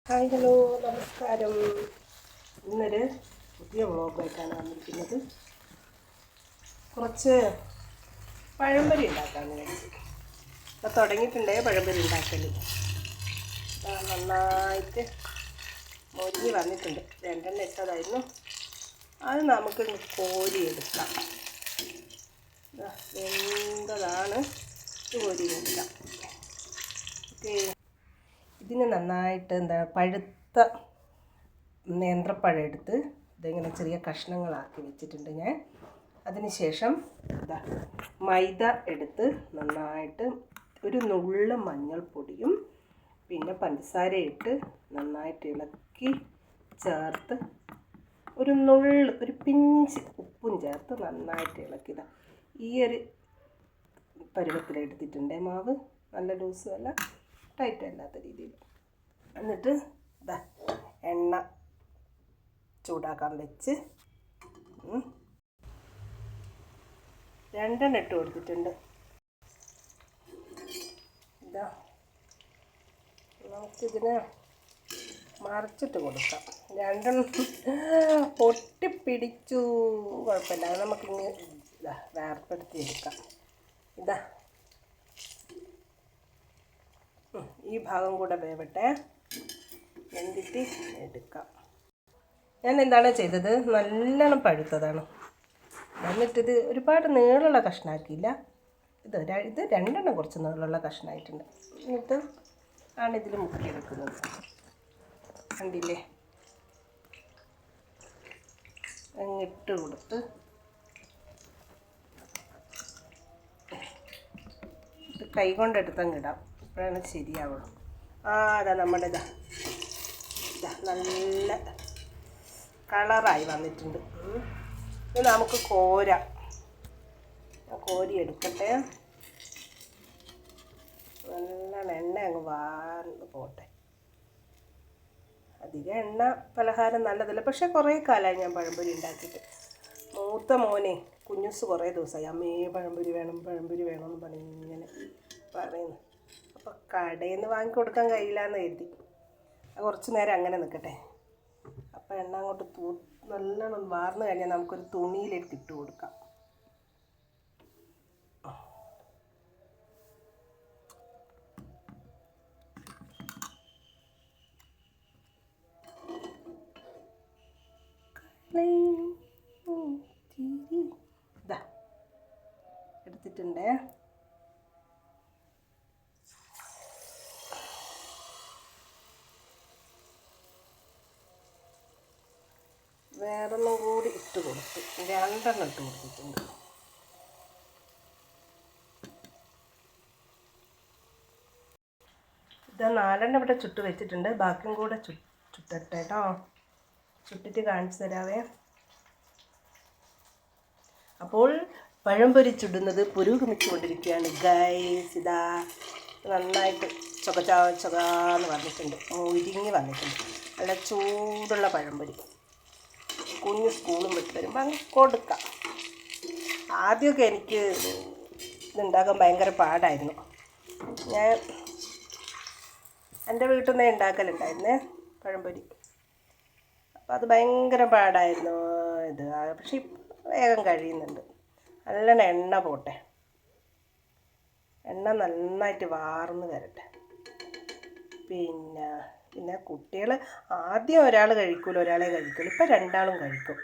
Hi hello നമസ്കാരം. ഇന്നൊരു പുതിയ വ്ളോഗായിട്ടാണ് വന്നിരിക്കുന്നത്. കുറച്ച് പഴംപൊരി ഉണ്ടാക്കാമെന്ന് വിചാരിച്ചു. അപ്പോൾ തുടങ്ങിയിട്ടുണ്ടേ പഴംപൊരി ഉണ്ടാക്കൽ. നന്നായിട്ട് മൊരിഞ്ഞ് വന്നിട്ടുണ്ട്. രണ്ടെണ്ണം ഇട്ടതായിരുന്നു. അത് നമുക്ക് കോരി എടുക്കാം. വെന്തതാണ്, ഇത് കോരി എടുക്കാം. ഓക്കെ, ഇതിന് നന്നായിട്ട് പഴുത്ത നേന്ത്രപ്പഴം എടുത്ത് ഇതിങ്ങനെ ചെറിയ കഷ്ണങ്ങളാക്കി വെച്ചിട്ടുണ്ട് ഞാൻ. അതിന് ശേഷം മൈദ എടുത്ത് നന്നായിട്ട് ഒരു നുള്ള് മഞ്ഞൾപ്പൊടിയും പിന്നെ പഞ്ചസാര ഇട്ട് നന്നായിട്ട് ഇളക്കി ചേർത്ത് ഒരു പിഞ്ച് ഉപ്പും ചേർത്ത് നന്നായിട്ട് ഇളക്കിയതാ. ഈ ഒരു പരുവത്തിലെടുത്തിട്ടുണ്ട് മാവ്. നല്ല ലൂസും അല്ല ടൈറ്റ് അല്ലാത്ത രീതിയിൽ. എന്നിട്ട് എണ്ണ ചൂടാക്കാൻ വെച്ച് രണ്ടെണ്ണം ഇട്ട് കൊടുത്തിട്ടുണ്ട്. നമുക്കിതിന് മറിച്ചിട്ട് കൊടുക്കാം. രണ്ടെണ്ണം പൊട്ടിപ്പിടിച്ചു, കുഴപ്പമില്ല. അത് നമുക്കിങ്ങനെ വേർപ്പെടുത്തി എടുക്കാം. ഈ ഭാഗം കൂടെ വേവട്ടെ, എന്നിട്ട് എടുക്കാം. ഞാൻ എന്താണ് ചെയ്തത്, നല്ലോണം പഴുത്തതാണ്. എന്നിട്ടിത് ഒരുപാട് നീളമുള്ള കഷ്ണമാക്കിയില്ല. ഇത് രണ്ടെണ്ണം കുറച്ച് നീളമുള്ള കഷ്ണമായിട്ടുണ്ട്. എന്നിട്ട് ആണ് ഇതിൽ മുക്കിയെടുക്കുന്നത്. കണ്ടില്ലേ, അങ്ങിട്ട് കൊടുത്ത് ഇത് കൈ കൊണ്ടെടുത്തങ്ങിടാം. അപ്പോഴാണ് ശരിയാവുള്ളൂ. അതാ നമ്മുടെ നല്ല കളറായി വന്നിട്ടുണ്ട്. ഇത് നമുക്ക് കോരി എടുക്കട്ടെ. നല്ല എണ്ണ അങ്ങ് വാർന്ന് പോട്ടെ. അധികം എണ്ണ പലഹാരം നല്ലതല്ല. പക്ഷേ കുറേ കാലമായി ഞാൻ പഴംപൊരി ഉണ്ടാക്കിയിട്ട്. മൂത്ത മോനെ കുഞ്ഞുസ് കുറേ ദിവസമായി അമ്മേ പഴംപൊരി വേണം എന്ന് പറഞ്ഞ് ഇങ്ങനെ പറയുന്നു. അപ്പോൾ കടയിൽ നിന്ന് വാങ്ങിക്കൊടുക്കാൻ കഴിയില്ല എന്ന് കരുതി കുറച്ച് നേരം അങ്ങനെ നിൽക്കട്ടെ. അപ്പോൾ എണ്ണ അങ്ങോട്ട് നല്ലോണം വാർന്ന് കഴിഞ്ഞാൽ നമുക്കൊരു തുണിയിലേക്ക് ഇട്ട് കൊടുക്കാം. എടുത്തിട്ടുണ്ടേ. വേറൊന്നും കൂടി ഇട്ട് കൊടുത്തു. രണ്ടെണ്ണം ഇട്ട് കൊടുത്തിട്ടുണ്ട്. നാലെണ്ണം ഇവിടെ ചുട്ട് വെച്ചിട്ടുണ്ട്. ബാക്കിയും കൂടെ ചുട്ടട്ടെ കേട്ടോ. ചുട്ടിട്ട് കാണിച്ചു തരാവേ. അപ്പോൾ പഴംപൊരി ചുടുന്നത് പുരോഗമിച്ചുകൊണ്ടിരിക്കുകയാണ് ഗൈസ്. ഇതാ നന്നായിട്ട് ചൊകാന്ന് വന്നിട്ടുണ്ട്, മുരിഞ്ഞ് വന്നിട്ടുണ്ട്. നല്ല ചൂടുള്ള പഴംപൊരി. കുഞ്ഞ് സ്കൂളും വിട്ട് വരുമ്പോൾ അങ്ങ് കൊടുക്കാം. ആദ്യമൊക്കെ എനിക്ക് ഇതുണ്ടാക്കാൻ ഭയങ്കര പാടായിരുന്നു. ഞാൻ എൻ്റെ വീട്ടിൽ നിന്നേ ഉണ്ടാക്കലുണ്ടായിരുന്നേ പഴംപൊരി. അപ്പോൾ അത് ഭയങ്കര പാടായിരുന്നു ഇത്. പക്ഷെ വേഗം കഴിയുന്നുണ്ട്. നല്ലോണം എണ്ണ പോട്ടെ, എണ്ണ നന്നായിട്ട് വാർന്ന് വരട്ടെ. പിന്നെ കുട്ടികൾ ആദ്യം ഒരാൾ കഴിക്കൂല, ഒരാളെ കഴിക്കുള്ളൂ. ഇപ്പോൾ രണ്ടാളും കഴിക്കും.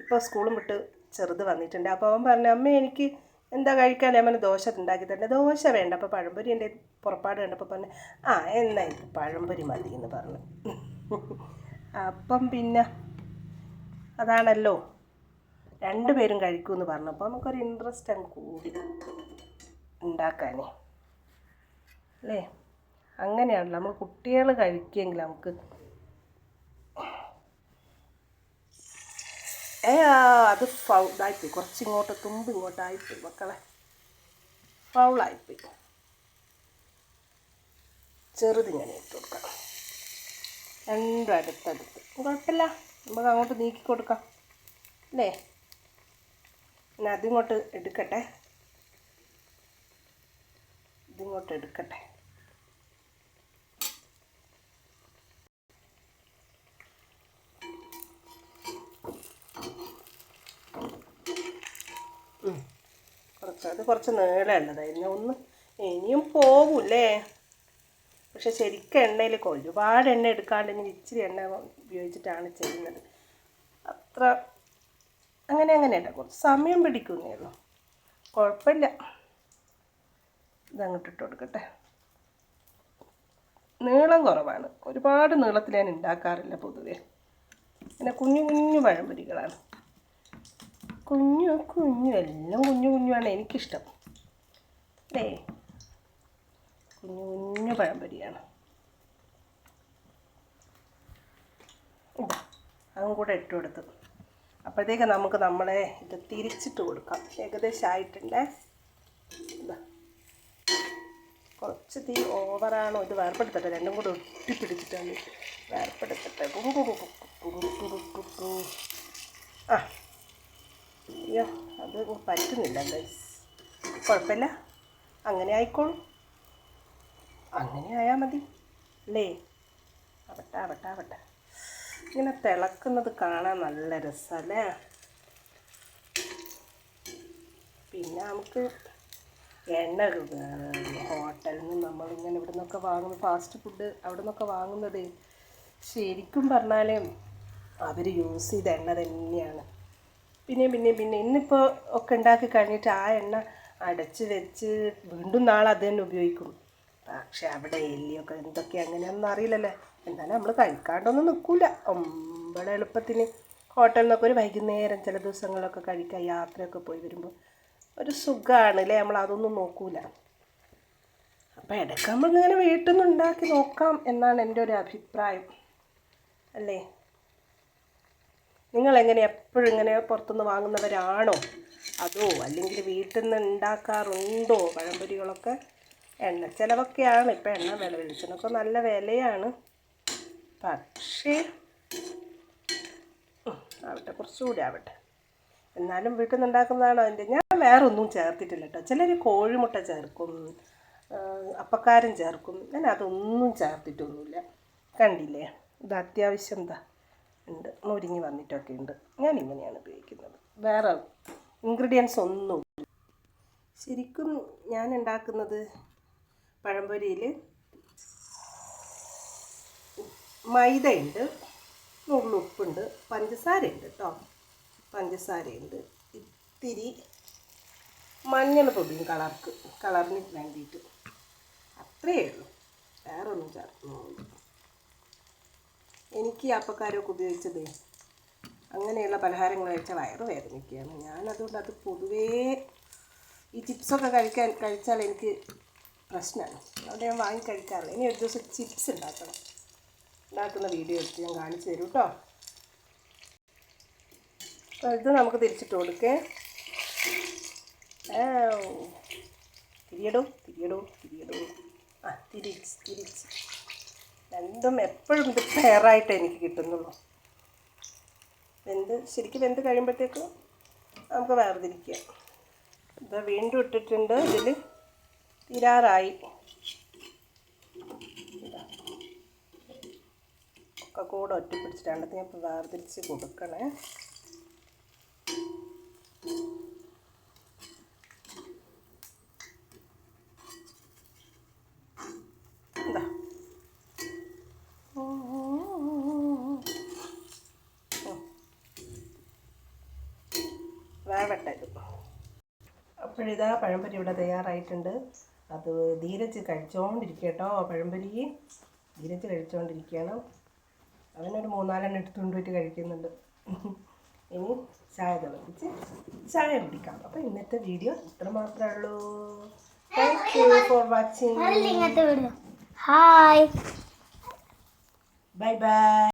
ഇപ്പോൾ സ്കൂളും വിട്ട് ചെറുത് വന്നിട്ടുണ്ട്. അപ്പോൾ അവൻ പറഞ്ഞു, അമ്മ എനിക്ക് എന്താ കഴിക്കാൻ? ഞാൻ ദോശ ഉണ്ടാക്കി തരേണ്ടത്. ദോശ വേണ്ട, അപ്പോൾ പഴംപൊരി എൻ്റെ പുറപ്പാട് കണ്ടപ്പോൾ പറഞ്ഞു എന്നാ എനിക്ക് പഴംപൊരി മതി എന്ന് പറഞ്ഞു. അപ്പം പിന്നെ അതാണല്ലോ, രണ്ടുപേരും കഴിക്കുമെന്ന് പറഞ്ഞപ്പോൾ നമുക്കൊരു ഇൻട്രസ്റ്റ് അങ്ങ് കൂടി ഉണ്ടാക്കാനേ അല്ലേ. അങ്ങനെയാണല്ലോ, നമ്മൾ കുട്ടികൾ കഴിക്കുമെങ്കിൽ നമുക്ക് അത് ഫൗളായിപ്പോയി. കുറച്ചിങ്ങോട്ട് തുമ്പ് ഇങ്ങോട്ടായിപ്പോയി മക്കളെ, ഫൗളായിപ്പോയി. ചെറുതിങ്ങനെ ഇട്ട് കൊടുക്കാം. രണ്ടും അടുത്തടുത്ത് കുഴപ്പമില്ല, നമുക്ക് അങ്ങോട്ട് നീക്കി കൊടുക്കാം അല്ലേ. പിന്നെ അതിങ്ങോട്ട് എടുക്കട്ടെ. ഇതിങ്ങോട്ട് എടുക്കട്ടെ. അത് കുറച്ച് നീളമുള്ളതായിരുന്നു. ഒന്ന് ഇനിയും പോകൂലേ, പക്ഷെ ശരിക്കും എണ്ണയിൽ ഒരുപാട് എണ്ണ എടുക്കാണ്ട് ഇനി ഇച്ചിരി എണ്ണ ഉപയോഗിച്ചിട്ടാണ് ചെയ്യുന്നത്. അത്ര അങ്ങനെയല്ല, കുറച്ച് സമയം പിടിക്കുന്നേ ഉള്ളൂ, കുഴപ്പമില്ല. ഇതങ്ങോട്ട് ഇട്ട് കൊടുക്കട്ടെ. നീളം കുറവാണ്, ഒരുപാട് നീളത്തിൽ ഞാൻ ഉണ്ടാക്കാറില്ല പൊതുവെ. പിന്നെ കുഞ്ഞു കുഞ്ഞു പഴംപൊരികളാണ്, എല്ലാം കുഞ്ഞു കുഞ്ഞുമാണ് എനിക്കിഷ്ടം അല്ലേ. കുഞ്ഞു കുഞ്ഞു പഴംപൊരിയാണ്. അതും കൂടെ ഇട്ട് കൊടുത്തു. അപ്പോഴത്തേക്ക് നമുക്ക് നമ്മളെ ഇത് തിരിച്ചിട്ട് കൊടുക്കാം. ഏകദേശം ആയിട്ടുണ്ടേ. കുറച്ച് തീ ഓവറാണോ, ഇത് വേർപ്പെടുത്തട്ടെ, രണ്ടും കൂടെ ഒട്ടിപ്പിടിച്ചിട്ടാണ്. വേർപ്പെടുത്തട്ടെ. ആ അയ്യോ, അത് പറ്റുന്നില്ല ഗൈസ്. കുഴപ്പമില്ല, അങ്ങനെ ആയിക്കോളും, അങ്ങനെ ആയാൽ മതി അല്ലേ. ആവട്ടെ. ഇങ്ങനെ തിളക്കുന്നത് കാണാൻ നല്ല രസമല്ലേ. പിന്നെ നമുക്ക് എണ്ണ ഹോട്ടലിൽ നിന്ന് നമ്മളിങ്ങനെ ഇവിടെ നിന്നൊക്കെ വാങ്ങുന്ന ഫാസ്റ്റ് ഫുഡ് അവിടെ നിന്നൊക്കെ വാങ്ങുന്നത് ശരിക്കും പറഞ്ഞാൽ അവർ യൂസ് ചെയ്ത എണ്ണ തന്നെയാണ്. പിന്നെ ഇന്നിപ്പോൾ ഒക്കെ ഉണ്ടാക്കി കഴിഞ്ഞിട്ട് ആ എണ്ണ അടച്ച് വെച്ച് വീണ്ടും നാളെ അത് തന്നെ ഉപയോഗിക്കും. പക്ഷെ അവിടെ എല്ലിയൊക്കെ എന്തൊക്കെ അങ്ങനെയൊന്നും അറിയില്ലല്ലേ. എന്നാലും നമ്മൾ കഴിക്കാണ്ടൊന്നും നിൽക്കില്ല. ഇവിടെ എളുപ്പത്തിന് ഹോട്ടലിൽ നിന്നൊക്കെ ഒരു വൈകുന്നേരം ചില ദിവസങ്ങളൊക്കെ കഴിക്കാൻ യാത്രയൊക്കെ പോയി വരുമ്പോൾ ഒരു സുഖമാണ് അല്ലേ, നമ്മൾ അതൊന്നും നോക്കൂല. അപ്പോൾ ഇടയ്ക്ക് നമ്മളിങ്ങനെ വീട്ടിൽ നിന്ന് ഉണ്ടാക്കി നോക്കാം എന്നാണ് എൻ്റെ ഒരു അഭിപ്രായം അല്ലേ. നിങ്ങളെങ്ങനെ എപ്പോഴും ഇങ്ങനെ പുറത്തുനിന്ന് വാങ്ങുന്നവരാണോ, അതോ അല്ലെങ്കിൽ വീട്ടിൽ നിന്ന് ഉണ്ടാക്കാറുണ്ടോ പഴംപൊരികളൊക്കെ? എണ്ണ ചിലവൊക്കെയാണ്, ഇപ്പം എണ്ണ വെളിച്ചെണ്ണൊക്കെ നല്ല വിലയാണ്. പക്ഷേ ആവട്ടെ, കുറച്ചുകൂടി ആവട്ടെ. എന്നാലും വീട്ടിൽ നിന്ന് ഉണ്ടാക്കുന്നതാണോ അതിൻ്റെ. ഞാൻ വേറെ ഒന്നും ചേർത്തിട്ടില്ല കേട്ടോ. ചിലർ കോഴിമുട്ട ചേർക്കും, അപ്പക്കാരം ചേർക്കും. ഞാൻ അതൊന്നും ചേർത്തിട്ടൊന്നുമില്ല. കണ്ടില്ലേ, ഇത് അത്യാവശ്യം ഉണ്ട്, മുരിങ്ങി വന്നിട്ടൊക്കെ ഉണ്ട്. ഞാൻ ഇങ്ങനെയാണ് ഉപയോഗിക്കുന്നത്, വേറെ ഇൻഗ്രീഡിയൻസ് ഒന്നും. ശരിക്കും ഞാൻ ഉണ്ടാക്കുന്നത് പഴംപൊരിയിൽ മൈദയുണ്ട്, നുള്ളുപ്പുണ്ട്, പഞ്ചസാരയുണ്ട് കേട്ടോ, പഞ്ചസാരയുണ്ട്, ഇത്തിരി മഞ്ഞൾ പൊടിയും കളറിന് വേണ്ടിയിട്ട്. അത്രയേ ഉള്ളൂ, വേറെ ഒന്നും ചേർക്കുന്നുണ്ട്. എനിക്ക് അപ്പക്കാരമൊക്കെ ഉപയോഗിച്ചത് അങ്ങനെയുള്ള പലഹാരങ്ങൾ കഴിച്ചാൽ വയറ് വേദനിക്കുകയാണ്. ഞാനതുകൊണ്ട് അത് പൊതുവേ ഈ ചിപ്സൊക്കെ കഴിച്ചാൽ എനിക്ക് പ്രശ്നമാണ്. അതുകൊണ്ട് ഞാൻ വാങ്ങി കഴിക്കാറില്ല. ഇനി ഒരു ദിവസം ചിപ്സ് ഉണ്ടാക്കുന്ന വീഡിയോ എടുത്ത് ഞാൻ കാണിച്ചു തരും കേട്ടോ. അപ്പോൾ ഇത് നമുക്ക് തിരിച്ചിട്ട് കൊടുക്കേ. തിരിയടോ. ആ തിരിച്ച് രണ്ടും എപ്പോഴും ഇത് ഫെയറായിട്ട് എനിക്ക് കിട്ടുന്നുള്ളൂ. ശരിക്കും വെന്ത് കഴിയുമ്പോഴത്തേക്ക് നമുക്ക് വേർതിരിക്കാം. ഇത് വീണ്ടും ഇട്ടിട്ടുണ്ട്, ഇതിൽ തീരാറായി. ഒക്കെ കൂടെ ഒറ്റപ്പിടിച്ചിട്ടാണ്ട് ഞാൻ ഇപ്പോൾ വേർതിരിച്ച് കൊടുക്കണേ. വേവട്ടെ ഇത്. അപ്പോഴിതാ പഴംപൊരി ഇവിടെ തയ്യാറായിട്ടുണ്ട്. അത് ധീരജ് കഴിച്ചുകൊണ്ടിരിക്കുക കേട്ടോ. പഴംപൊരി ധീരജ് കഴിച്ചുകൊണ്ടിരിക്കുകയാണ്. അവനൊരു 3-4 എടുത്തുകൊണ്ട് പോയിട്ട് കഴിക്കുന്നുണ്ട്. ഇനി ചായ തിളപ്പിച്ച് ചായ കുടിക്കാം. അപ്പോൾ ഇന്നത്തെ വീഡിയോ ഇത്ര മാത്രമേ ഉള്ളൂ. Thank you for watching. Bye bye.